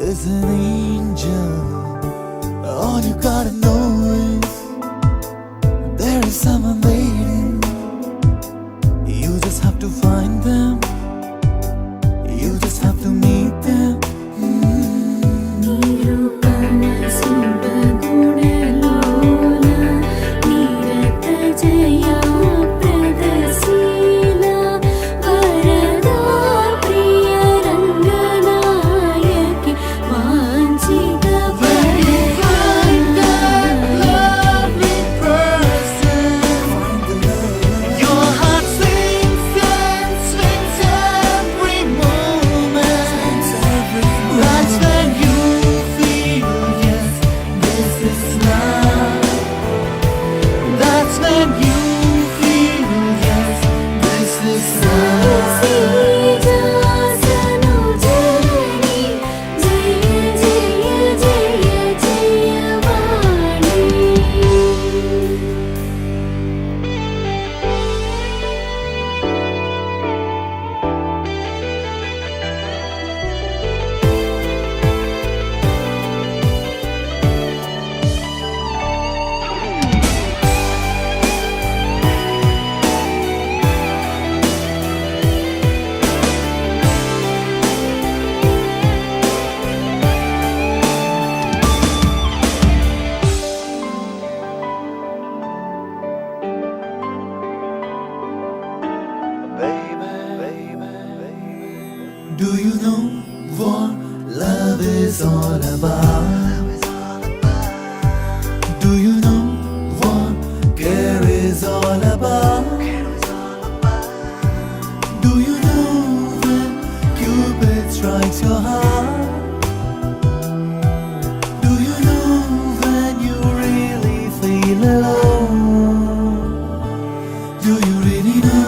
Is an angel. All you gotta know is there is someone waiting. You just have to find them. You just have to meet them. Do you know what love is all about? Do you know what care is all about? Do you know when Cupid strikes your heart? Do you know when you really feel alone? Do you really know?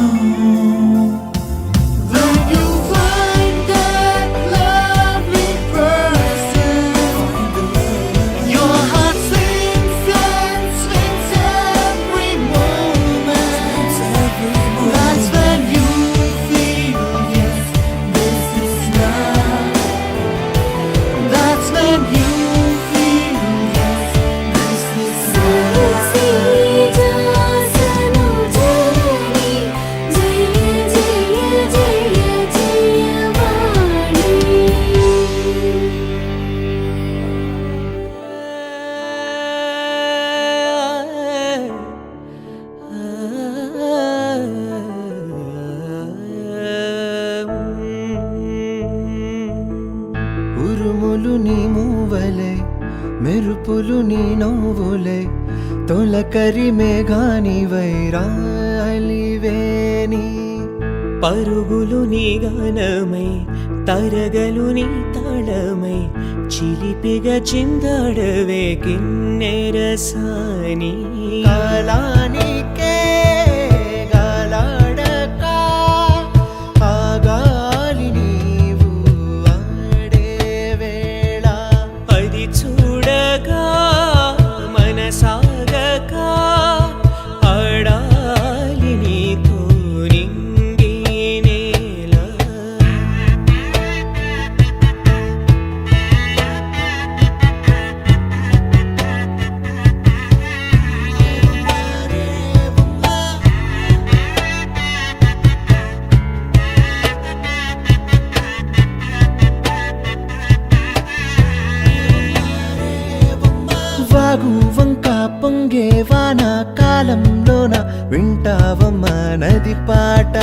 ఉరుములు నీ మూవలే మెరుపులు నీ నవ్వులే తొలకరి మేఘాని వైరాలివేని పరుగులు నీ గానమై తరగలు నీ తాళమై చిలిపిగా చిందాడవే కిన్నెరసాని కాలానికే గాలాడక ఆ గాలి నీవు ఆడే వేళ అది చూడగా మనసాగక ఆడాలి నీతో నింగి నేల వాగు వంక పొంగే వాన కాలంలోన వింటావమ్మా నది పాట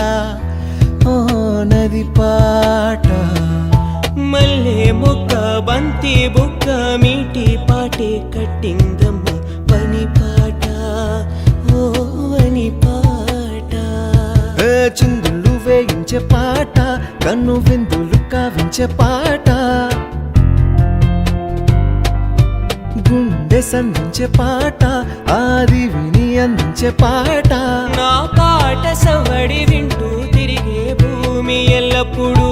ఓ నది పాట మల్లె మొక్క బంతి బుక్క మీటి పాటే కట్టిందమ్మ పని పాట ఓ అని పాట చిందులు వేయించే పాట కన్ను విందులు కావించే పాట గుండె సంధించే పాట ఆది విని అందించే పాట నా పాట సవడి వింటూ తిరిగే భూమి ఎల్లప్పుడూ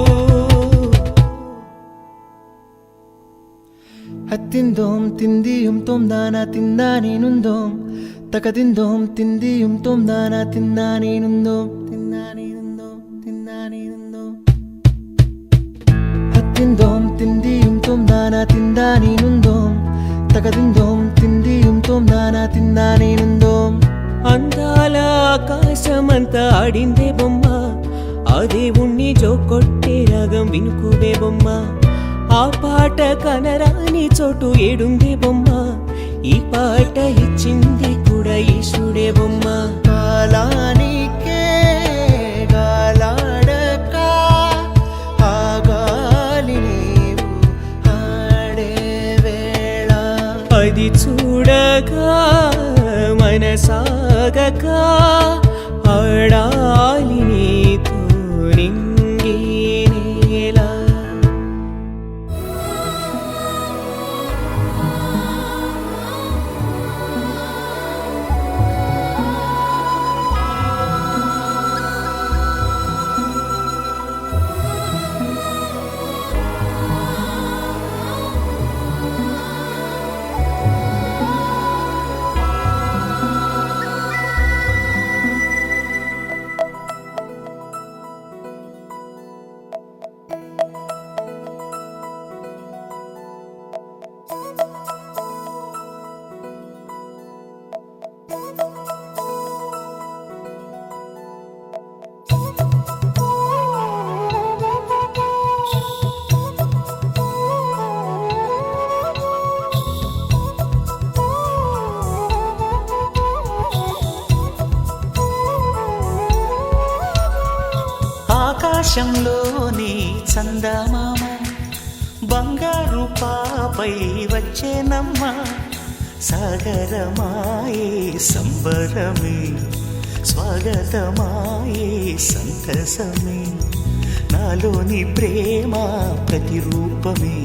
హత్తిందోం తిందియుం తొందానా తిందా నేనుందోం తకదిందోం తిందియుం తొందానా తిందా నేనుందోం తిందా నేనుందోం తిందా నేనుందోం హత్తిందోం తిందియుం తొందానా తిందా నేనుందోం తకదిందోం తిందియుం తొందానా తిందా నేనుందోం అందాల ఆకాశమంతా ఆడిందే బొమ్మ ఆ దేవుణ్ణి జోకొట్టే రాగం వినుకువే బొమ్మ ఆ పాట కనరాని చోటు ఏడుందే బొమ్మ ఈ పాట ఇచ్చింది కూడా ఈశుడే బొమ్మ కాలానికే గాలాడక ఆ గాలి నీవు ఆడే వేళ అది చూడగా మనసాగక ఆడాలి నీతో నింగి నేల ఆకాశంలోని చందమామ బంగారు పాపై వచ్చేనమ్మ సాగరమాయే సంబరమే స్వాగతమాయే సంతసమే నాలోని ప్రేమ ప్రతిరూపమే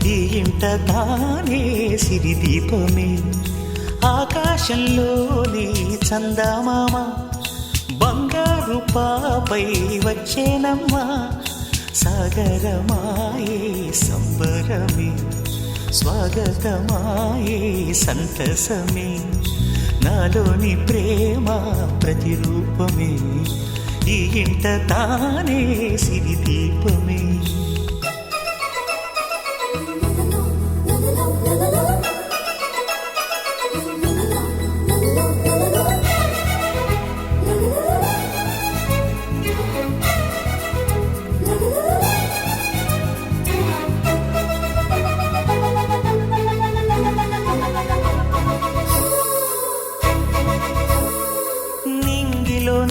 ఈ ఇంట తానే సిరిదీపమే ఆకాశంలోని చందమామ బంగారు పాపై వచ్చేనమ్మా సాగరమాయే సంబరమే స్వాగతమాయే సంతసమే నాలోని ప్రేమ ప్రతిరూపమే ఈ ఇంట తానే సిరిదీపమే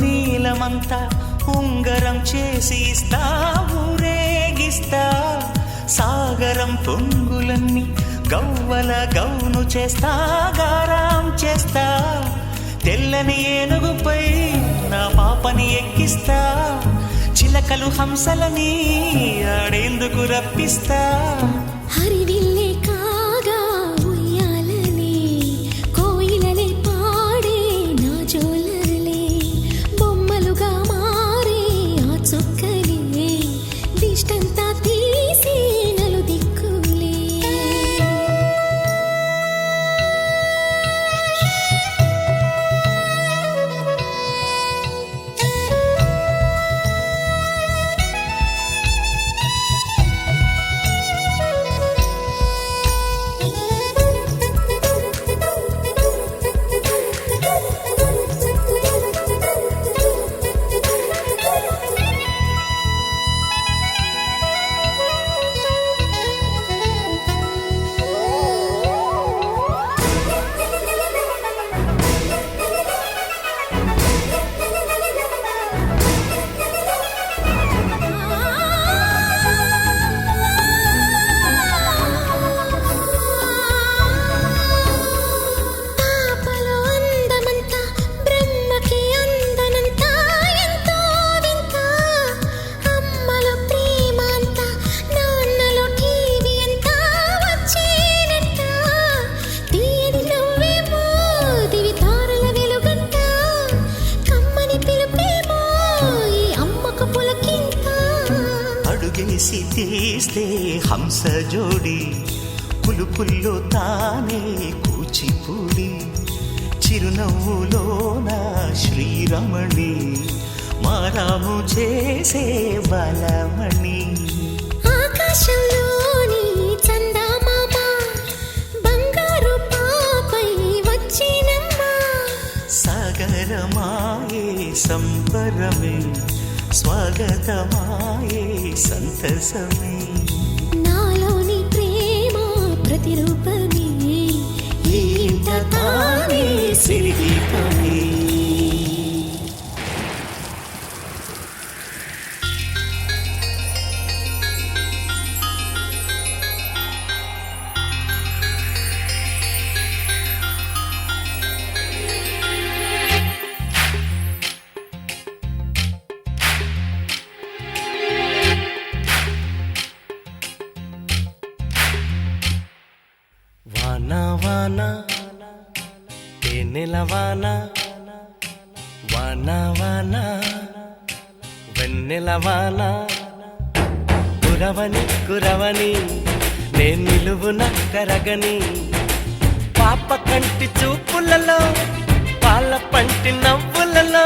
నీలమంతా ఉంగరం చేసి ఇస్తా ఊరేగిస్తా సాగరం పొంగులన్నీ గవ్వల గౌను చేస్తా గారాం చేస్తా తెల్లని ఏనుగుపై నా పాపని ఎక్కిస్తా చిలకలు హంసలని ఆడేందుకు రప్పిస్తా హరివిల్లే కాగా ఉయ్యాలలే కోయిలలే పాడే నా జోలలే బొమ్మలుగా మారే ఆ చొక్కలే దిష్టంతా తీసి నలు దిక్కులే పాపలో అందమంతా బ్రహ్మకి అందనంతా ఎంతో వింత అమ్మలో ప్రేమ అంతా నాన్నలో టీవీ అంతా వచ్చేనంట తీయని నవ్వేమో దివి తారల వెలుగంట కమ్మని పిలుపేమో ఈ అమ్మకు పులకింత అడుగేసి తీస్తే హంస జోడి పులుపుల్లో తానే కూచిపూడి చిరునవ్వులోన శ్రీరమణి మారాము చేసే బలమణి ఆకాశంలోని చందమామ బంగారు పాపై వచ్చినమ్మా సాగరమాయే సంబరమే స్వాగతమాయే సంతసమే నాలోని ప్రేమ ప్రతిరూపమే ఈ ఇంట తానే సిరిదీపమే వానా వానా తేనెల వానా వానా వానా వెన్నెల వానా కురవని కురవని నేను నిలువున కరగని పాప కంటి చూపులలో పాల పంటి నవ్వులలో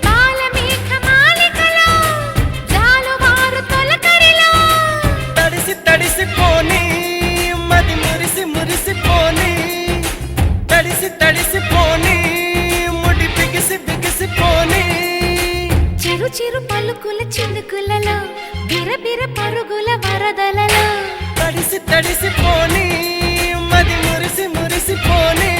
బాలమేఘమాలికలో జాలువారు తొలకరిలో తడిసి తడిసిపోని మది మురిసి మురిసిపోని తడిసి తడిసిపోని ముడి బిగిసి బిగిసిపోని చిరు చిరు పలుకుల చినుకులలో బిరబిర పరుగుల వరదలలో తడిసి తడిసిపోని మది మురిసి మురిసిపోని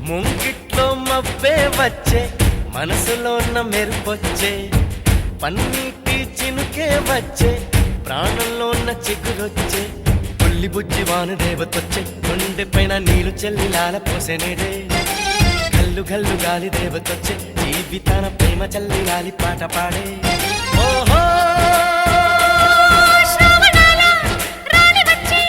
ముంగిట్లో మబ్బే వచ్చే మనసులో ఉన్న మెరుపొచ్చే పన్నీటి చినుకే వచ్చే ప్రాణంలో ఉన్న చిగురొచ్చే పుల్లి బుజ్జి వాన దేవతొచ్చే గుండె పైన నీరు చెల్లి లాల పోసెనేడే గల్లు గల్లు గాలి దేవతొచ్చే జీవితాన ప్రేమ చల్లి లాలి పాట పాడే ఓహో శ్రావణాల రాలి వచ్చి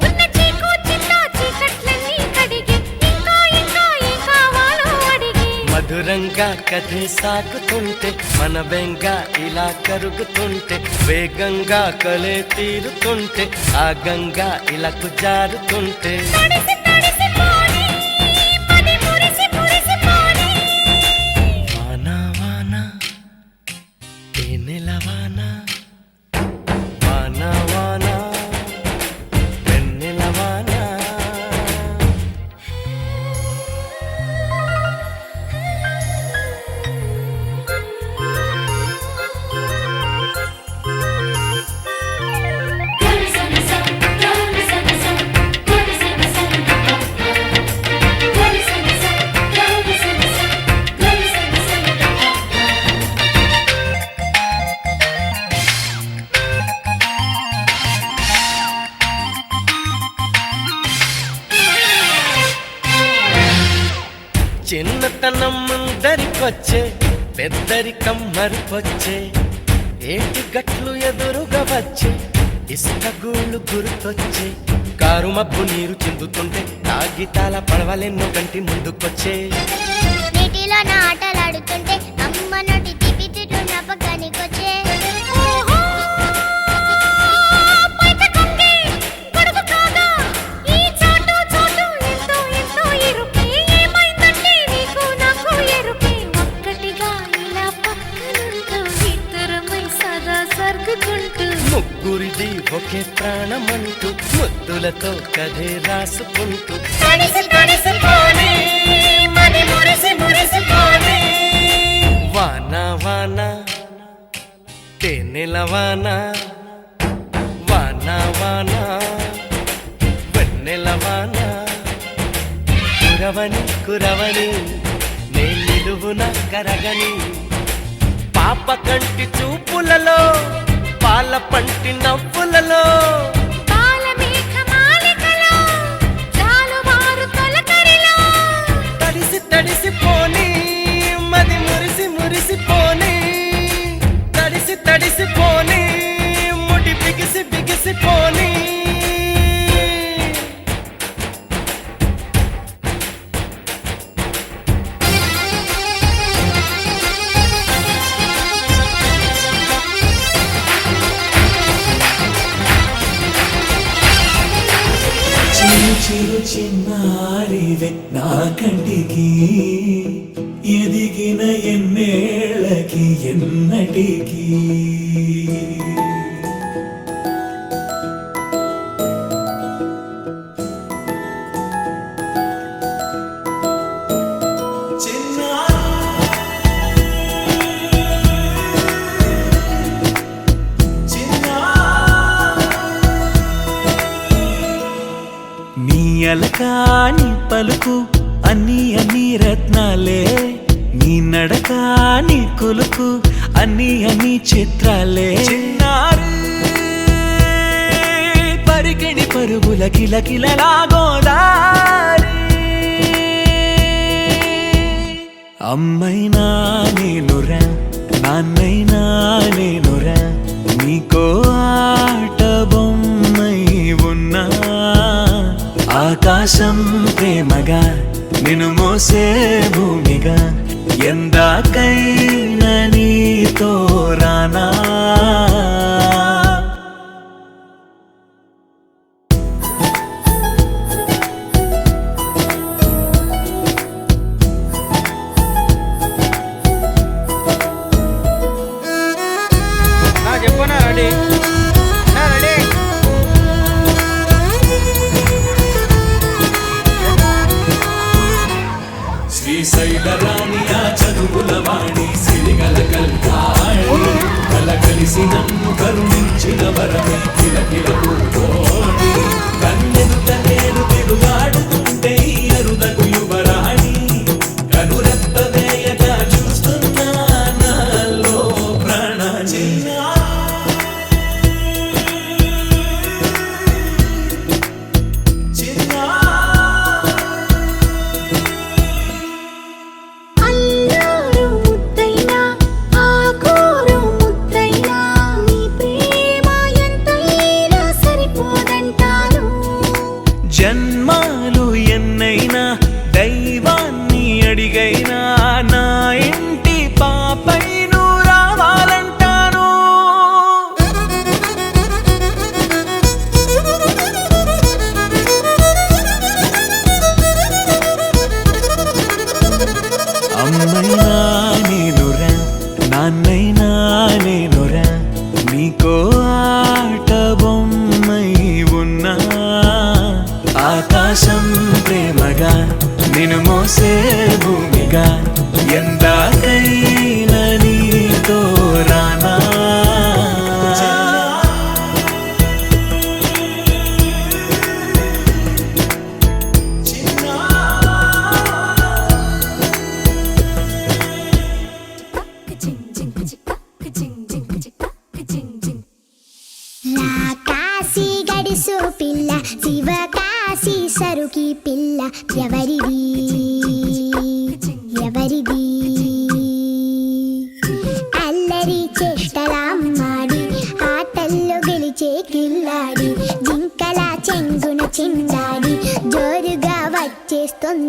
ఉన్న చీకు చిన్న చీకట్లన్నీ కడిగి ఇంకా ఇంకా ఏం కావాలో అడిగి మధురంగా కథే సాగుతుంటే మన బెంగ ఇలా కరుగుతుంటే వేగంగా కలే తీరుతుంటే ఆ గంగా ఇలా జారుతుంటే తడిసి తడిసి చిన్నతనం ముందరికొచ్చే పెద్దరికం మరుపొచ్చే ఏటి గట్లు ఎదురుగా వచ్చే ఇసుక గూళ్ళు గుర్తొచ్చే కారు మబ్బు నీరు చిందుతుంటే కాగితాల పడవలెన్నో కంటి ముందుకొచ్చే నీటిలో నా ఆటలాడుతుంటే అమ్మ నోటి తిప్పి తిట్టు నపకానికొచ్చే ముగ్గురిది ఒకే ప్రాణమంటూ ముద్దులతో కథే రాసుకుంటూ వాన వాన తేనెల వాన వాన వాన వెన్నెల వాన కురవని కురవని నే నిలువున కరగని పాప కంటి చూపులలో పాల పంటి నవ్వులలో తడిసి తడిసిపోని మది మురిసి మురిసిపోని తడిసి తడిసిపోని ముడి బిగిసి బిగిసిపోని చిరు చిన్నారివే నా కంటికి ఎదిగిన ఎన్నేళ్ళకి ఎన్నటికి అలకాని పలుకు అన్ని అన్ని రత్నాలే నీ నడక నీ కులుకు అన్ని అన్ని చిత్రాలే చిన్నారు పరికిణి పరుగుల కిలకిలలా గోదారి అమ్మైనా నేనురా నాన్నైనా నేనురా నీకో ఆట బొమ్మై ఉన్నా ఆకాశం ప్రేమగా నిన్ను మోసే భూమిగా ఎందాకైనా నీతో రానా చెప్పనా రెడీ రెడీ శ్రీశైలరాణి ఆ చదువుల వాణి సిరిగల కల్కాణి కల కలిసిన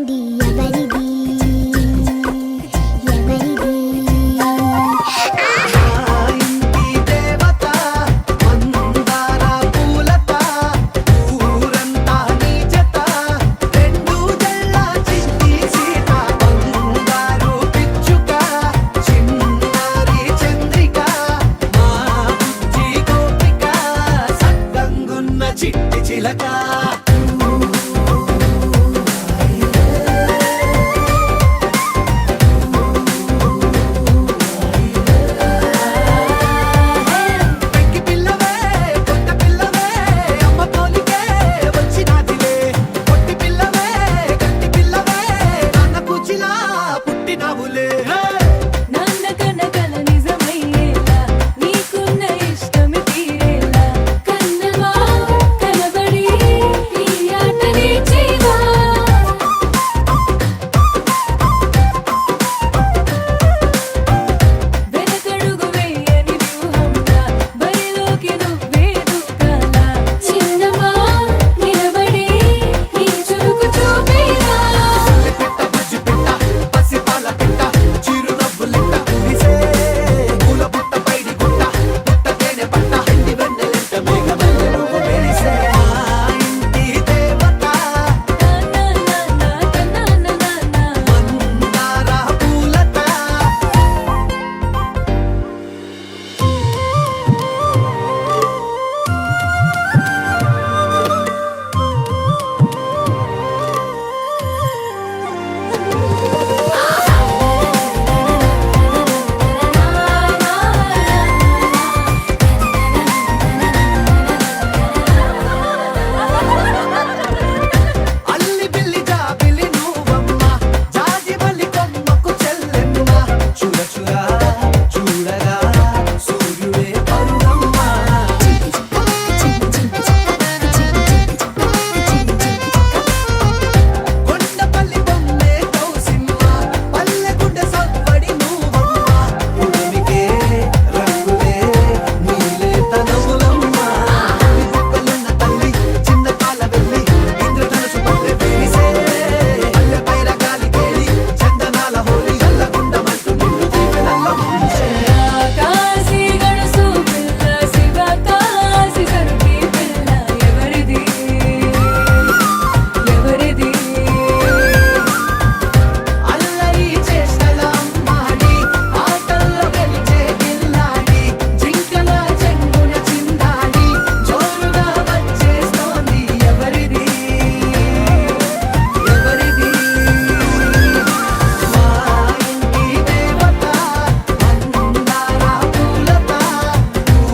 చేస్తోంది ఎవరిది ఎవరిది ఇంటి దేవత మందార పూలత ఊరంతా నీ జత రెండు జల్ల చిట్టి సీత బంగారు పిచ్చుక చిన్నారి చంద్రిక మా బుజ్జి గోపిక సక్కంగున్న చిట్టి చిలక పెంకి పిల్లవే పొట్ట పిల్లవే అమ్మ పోలికే వచ్చినాదిలే పొట్టి పిల్లవే గట్టి పిల్లవే నాన్న కూచిలా పుట్టినావులే నాన్న కనకల నిజమయ్యేలా నీకున్న ఇష్టమి తీరేలా కన్నవా కనబడి ఈ ఆటనే చేయవా వెనకడుగు వేయని వ్యూహంగా బరిలోకి నువ్వే దుఃఖాలా చిన్నవా నిలబడి నీ చురుకు చూపేలా పిట్ట బుజ్జి పిట్ట పసిపాల పిట్ట చిరునవ్వులిట్ట కురిసే పూల బుట్ట పైడి గుట్ట పుట్ట తేనె పట్ట ఎండి వెన్నెలింట మేఘమల్లె నువ్వు మెరిసే మా ఇంటి దేవత మందార పూలత అల్లి బిల్లి జాబిలి నువ్వమ్మ జాజి మల్లి కొమ్మకు చెల్లెమ్మ చూడ చూడ చూడగా సూర్యుడే పరుగమ్మ కొండపల్లి బొమ్మే కౌసిమ్మ పల్లె గుండె సవ్వడి నువ్వమ్మ ఉడిమికే రంగులే నీలే తనములమ్మ బుక్కలున్న తల్లి చిన్న పాల వెళ్ళి ఇంద్రధనుసు పల్లె వేసే పల్లె పైర గాలి కేలి చందనాల హోలీ చల్లగుండమంటూ నిన్ను దీవెనల్ల ముంచే కాశీ గడుసు పిల్ల శివ కాశీ సరుకి పిల్ల ఎవరిది ఎవరిది అల్లరి చేష్టల అమ్మాడి ఆటల్లో గెలిచే గిల్లాడి జింకల చెంగున చిందాడి జోరుగా వచ్చేస్తోంది ఎవరిది ఎవరిది మా ఇంటి దేవత మందార పూలత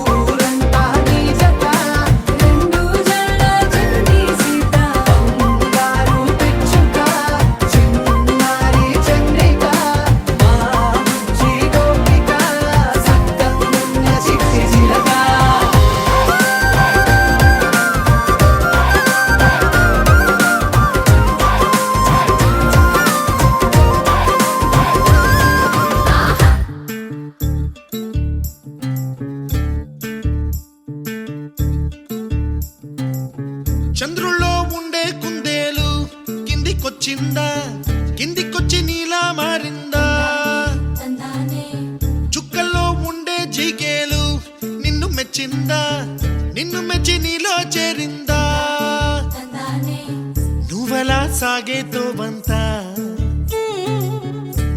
ఊరంతా నీ జత రెండు జల్ల చిన్ని సీత బంగారు పిచ్చుక చిన్నారి చంద్రిక మా బుజ్జి గోపిక సక్కంగున్న చిట్టి చిలక చంద్రుల్లో ఉండే కుందేలు కిందికొచ్చిందా కిందికొచ్చి నీలా మారిందా చుక్కల్లో ఉండే జిగేలు నిన్ను మెచ్చిందా నిన్ను మెచ్చి నీలో చేరిందా నువ్వలా సాగేతో బంత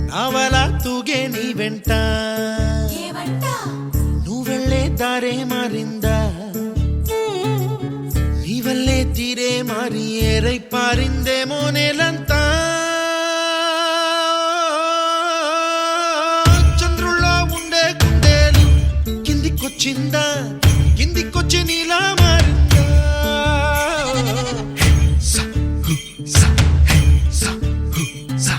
నావలా తూగే నీ వెంట నువ్వెళ్ళే దారే మారిందా నీ వల్లే తీరే మారి ఏరై పారిందేమో నేలంతా చంద్రుల్లో ఉండే కుందేలు కిందికొచ్చిందా కిందికొచ్చి నీలా మారిందా సా, హు, సా, హే, సా, హు, సా.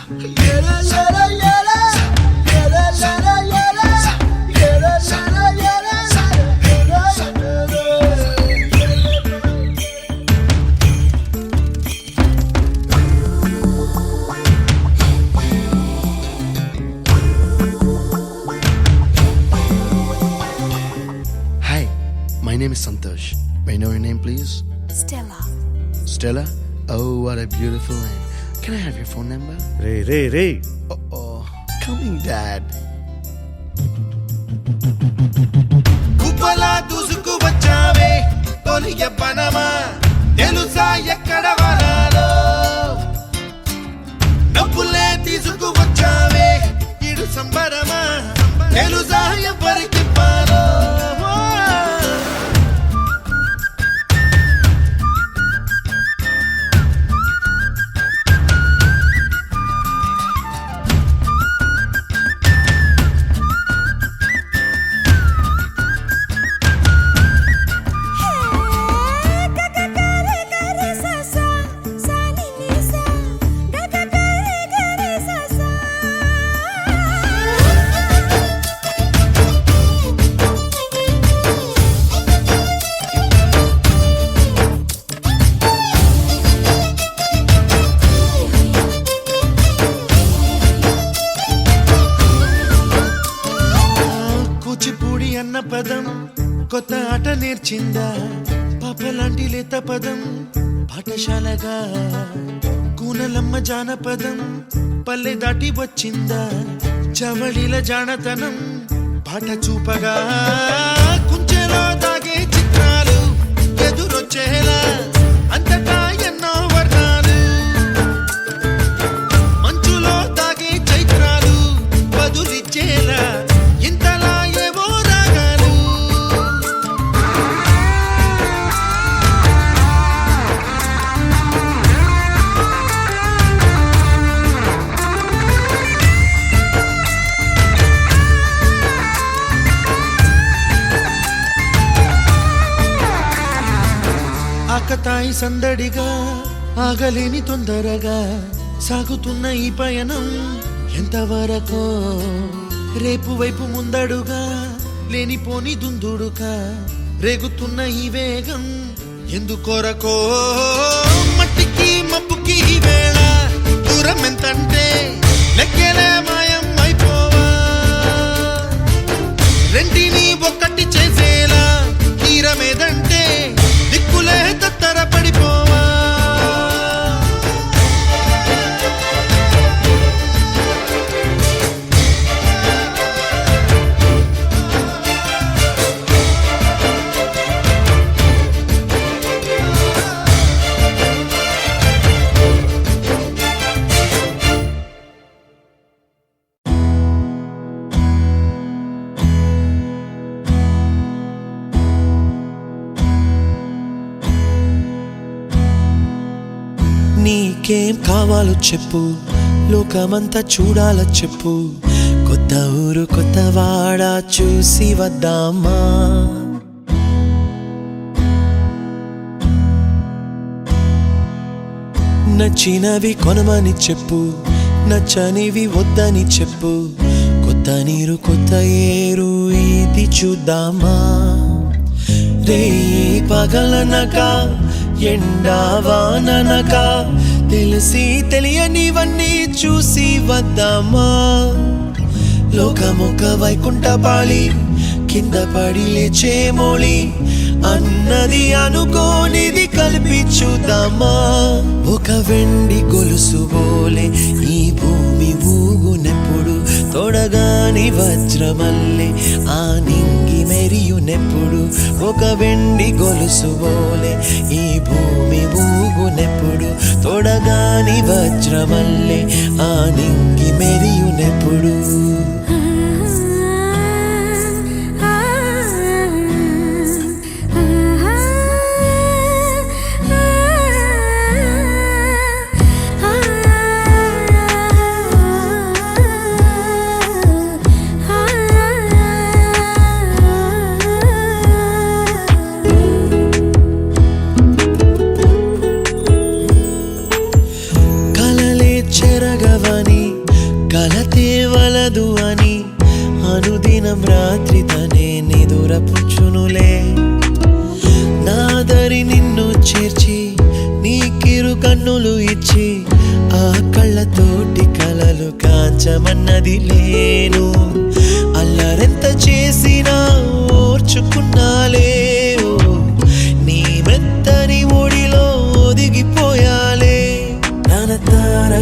Hi, my name is Santosh. May I know your name, please? Stella. Stella? Oh, what a beautiful name. Can I have your phone number? Ray Oh, coming, Dad. కుప్పలా దూసుకు వచ్చావే తొలి యవ్వనమా తెలుసా ఎక్కడ వనాలో డబ్బులే తీసుకు వచ్చావే ఇడు సంబరమా తెలుసా ఎవరికి పాలో కూచిపూడి అన్న పదం కొత్త ఆట నేర్చిందా పాపలాంటి లేత పదం పాఠశాలగా కూనలమ్మ జానపదం పల్లె దాటి వచ్చిందా చవళిల జానతనం పాట చూపగా కుంచెలో దాగే చిత్రాలు ఎదురొచ్చేలా అంతటా ఎన్నో వర్ణాలు మంచులో దాగే చైత్రాలు బదులిచ్చేలా ఇంతలా ఏవో రాగాలు ఆకతాయి సందడిగా ఆగలేని తొందరగా సాగుతున్న ఈ పయనం ఎంతవరకో రేపు వైపు ముందడుగా లేనిపోని దుందుడుగా రేగుతున్న ఈ వేగం ఎందుకొరకో మట్టికి మబ్బుకి ఈ వేళ దూరం ఎంతంటే లెక్కలే మాయం అయిపోవా రెంటిని ఒక్కటి చేసేలా తీరమేదంటే దిక్కులే తత్తర పడిపోవా నీకేం కావాలో చెప్పు లోకమంతా చూడాలో చెప్పు కొత్త ఊరు కొత్త వాడ చూసి వద్దామా నచ్చినవి కొనమని చెప్పు నచ్చనివి వద్దని చెప్పు కొత్త నీరు కొత్త ఏరు ఇది చూద్దామా రే పగలనక ఎండావాననక తెలిసి తెలియనివన్నీ చూసి వద్దామా లోకమొక్క వైకుంఠపాళి కింద పడి లేచే మోళి అన్నది అనుకోనిది కలిపి చూద్దామా ఒక వెండి గొలుసు బోలే ఈ భూమి ఊగునెప్పుడు తొడగాని వజ్రమల్లే ఆ నింగి మెరియునెప్పుడు ఒక వెండి గొలుసు బోలే ఈ భూమి ఊగునెప్పుడు తొడగాని వజ్రమల్లే ఆ నింగి మెరియునెప్పుడు కలతేవలదు అని అనుదినం రాత్రి తనే నిదురపుచ్చునులే నాదరి నిన్ను చేర్చి నీకిరు కన్నులు ఇచ్చి ఆ కళ్ళతోటి కలలు కాంచమన్నది లేను అల్లరెంత చేసినా ఓర్చుకున్నాలే నీ మెత్తని ఒడిలో ఒదిగిపోయాలే తన తార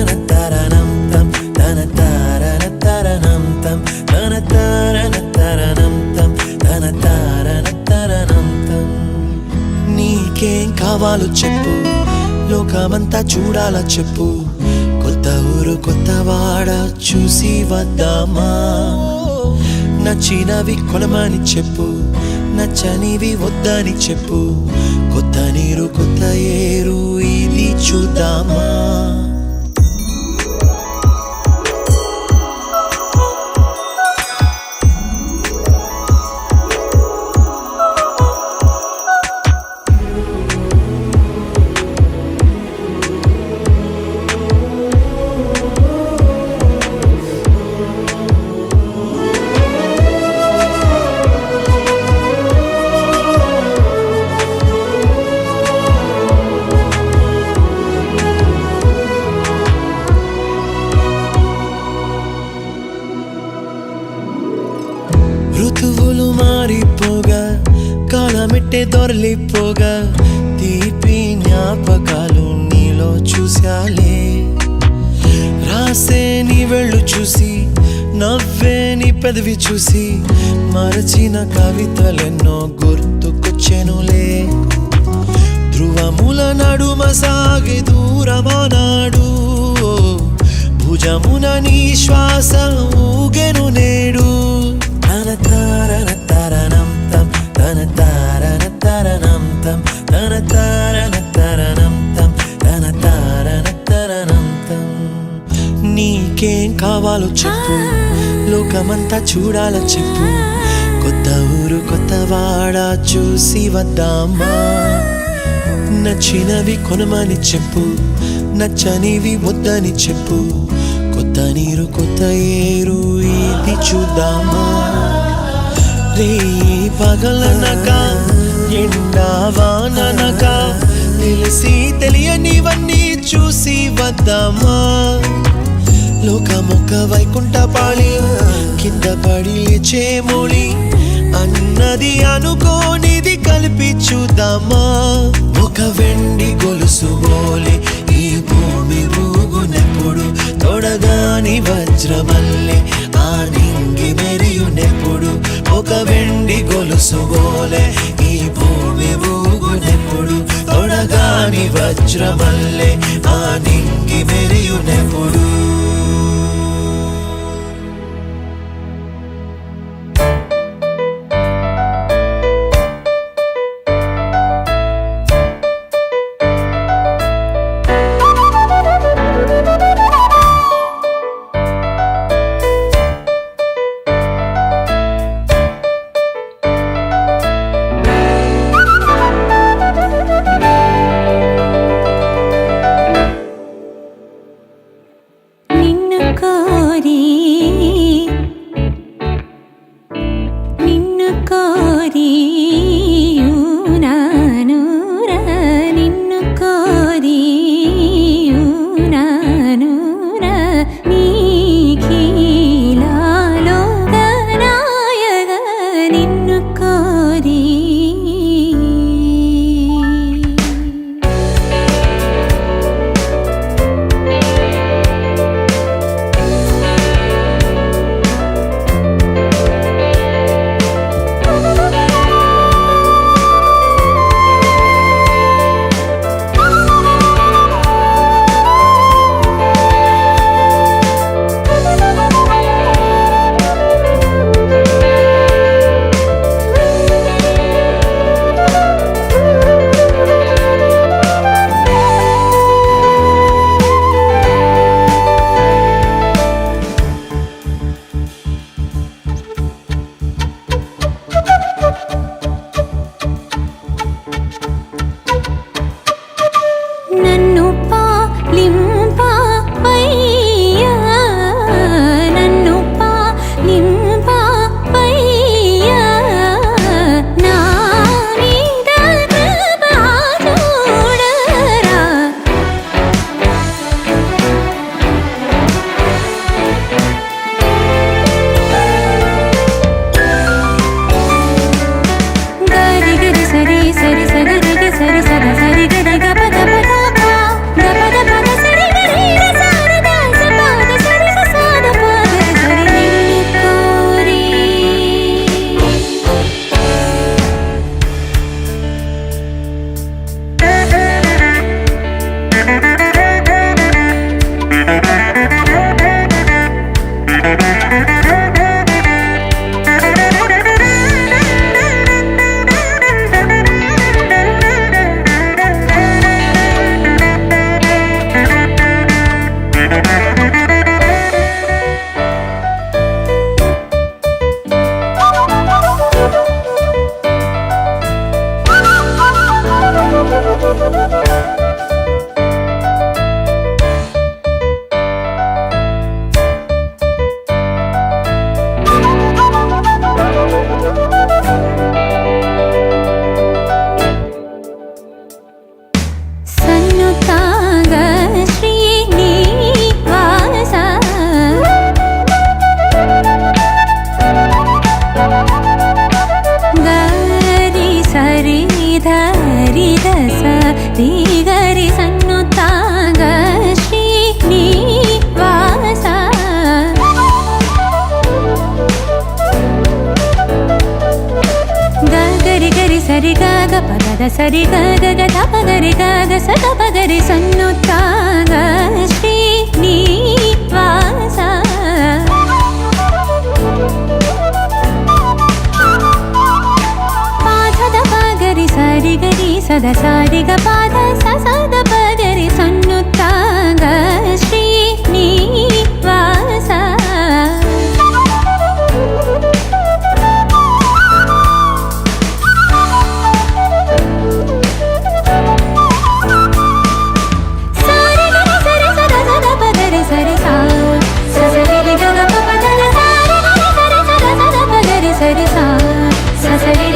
తన తారన తరణం తం తన తారన తరణం తం. నీకేం కావాలో చెప్పు, లోకమంతా చూడాలా చెప్పు, కొత్త ఊరు కొత్త వాడ చూసి వద్దామా. నచ్చినవి కొనమని చెప్పు, నచ్చనివి వద్దని చెప్పు, కొత్త నీరు కొత్త ఏరు ఇది చూద్దామా. ఋతువులు మారిపోగా కాలమెట్టే దొరలిపోగా తీపి జ్ఞాపకాలు నీలో చూశాలే. రాసే నీ వెళ్ళు చూసి నవ్వే నీ పెదవి చూసి మరచిన కవితలెన్నో గుర్తుకొచ్చెనులే. ధ్రువముల నడుమ సాగి దూరమానాడు, భుజమున నీ శ్వాస ఊగెను నేడు. తన తారన తరణం తం తన తారన తరణం తం తన తారన తరణం తం తన తారన తరణం తం. నీకేం కావాలో చెప్పు, లోకమంతా చూడాల చెప్పు, కొత్త ఊరు కొత్త వాడ చూసి వద్దామా. నచ్చినవి కొనమని చెప్పు, నచ్చనివి వద్దని చెప్పు, కొత్త నీరు కొత్త ఏరు ఇది చూద్దామా. రే పగలనక ఎండా వాననక తెలిసి తెలియనివన్నీ చూసి వద్దామా. లోకమొక్క వైకుంఠపాళి కింద పడి లేచే మోళి అన్నది అనుకోనిది కలిపి చూద్దామా. ఒక వెండి గొలుసు బోలే ఈ భూమి ఊగునెప్పుడు, తొడగాని వజ్రమల్లె ఆ నింగి మెరియునెప్పుడు. ఒక వెండి గొలుసు బోలే ఈ భూమి ఊగునెప్పుడు, తొడగాని వజ్రమల్లె ఆ నింగి మెరియునెప్పుడు. సరి గగ పద సరి గగ గ పగరి గగ సద పగరి సన్నుతాగ శ్రీనివాస పాద పగరి సరి గరి సద సరి గ పాద సద పగరి సన్నుతాగ శ్రీనివాస సరి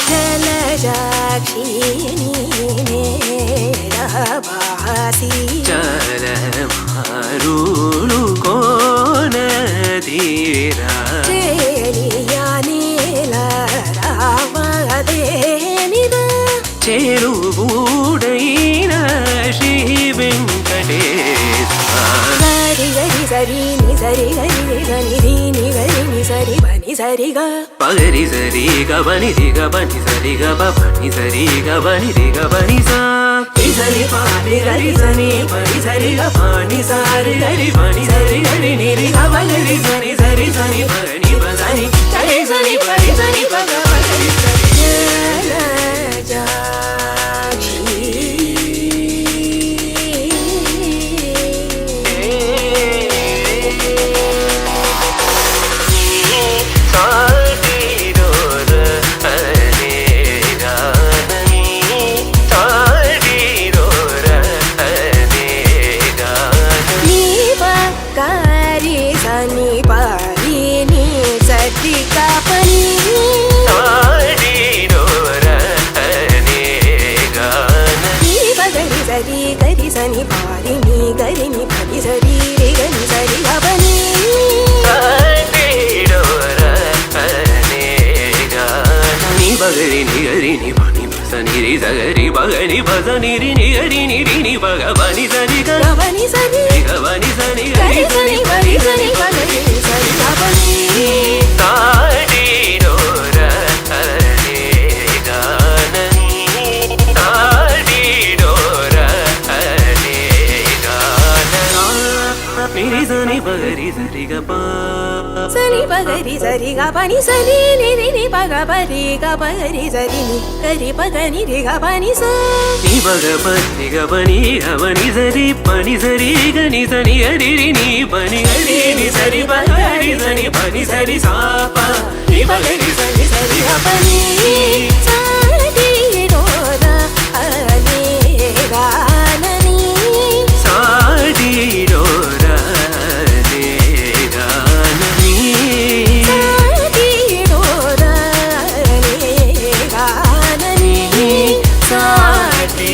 జలజాక్షి నీరభాసి చరమారులు కోన తీరా చేలియా నీల రామదేనిద చెరువుడైన శ్రీ వెంకటేశ సరి గరి సరి ని సరి గరి గని రి ని గరి ని సరి బని సరి గ పగరి సరి గబని రి గబని సరి గబ బని సరి గబని రి గబని సా ని సరి పాని గరి సని పని సరి గ పాని సారి గరి పని సరి గరి ని రి గబని సరి సరి సని పని బసని సరి సని పని సని పగ పగరి సరి జలజాక్షి నీవ కారి సని పారి ని సతి కాపని నీవ గరి సరి గరి సని పారి ని గరి ని పని సరి రి గని సరి గపని బగరి ని గరి ని పని బసని రి సగరి బగని బసని రి ని గరి ని రి ని బగ బని సరి గ గపని సరి రి గ బని సని గరి గరి సని సని పని సని పగరి సరి గపని బగరి సరి గ పా సని పగరి సరి గపని సరి ని రి ని పగ పరి గపగరి సరి ని గరి పగని రి గపని స ని బగ పని గ పని గవని సరి పని సరి గని సని హరి రి ని పని హరి ని సరి బగరి సని పని సరి సా ప ని బగరి సని సరి గపని సాటి డోద అనే గానని సాడి డోరనే గానని సాటి డోద అనే గానని సాటి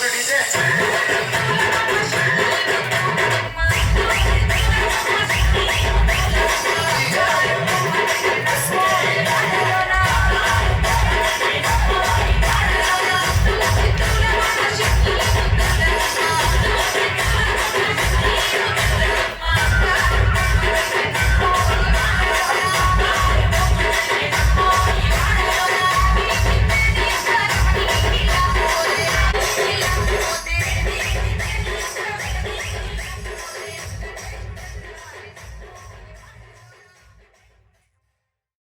కొట్టుడిదే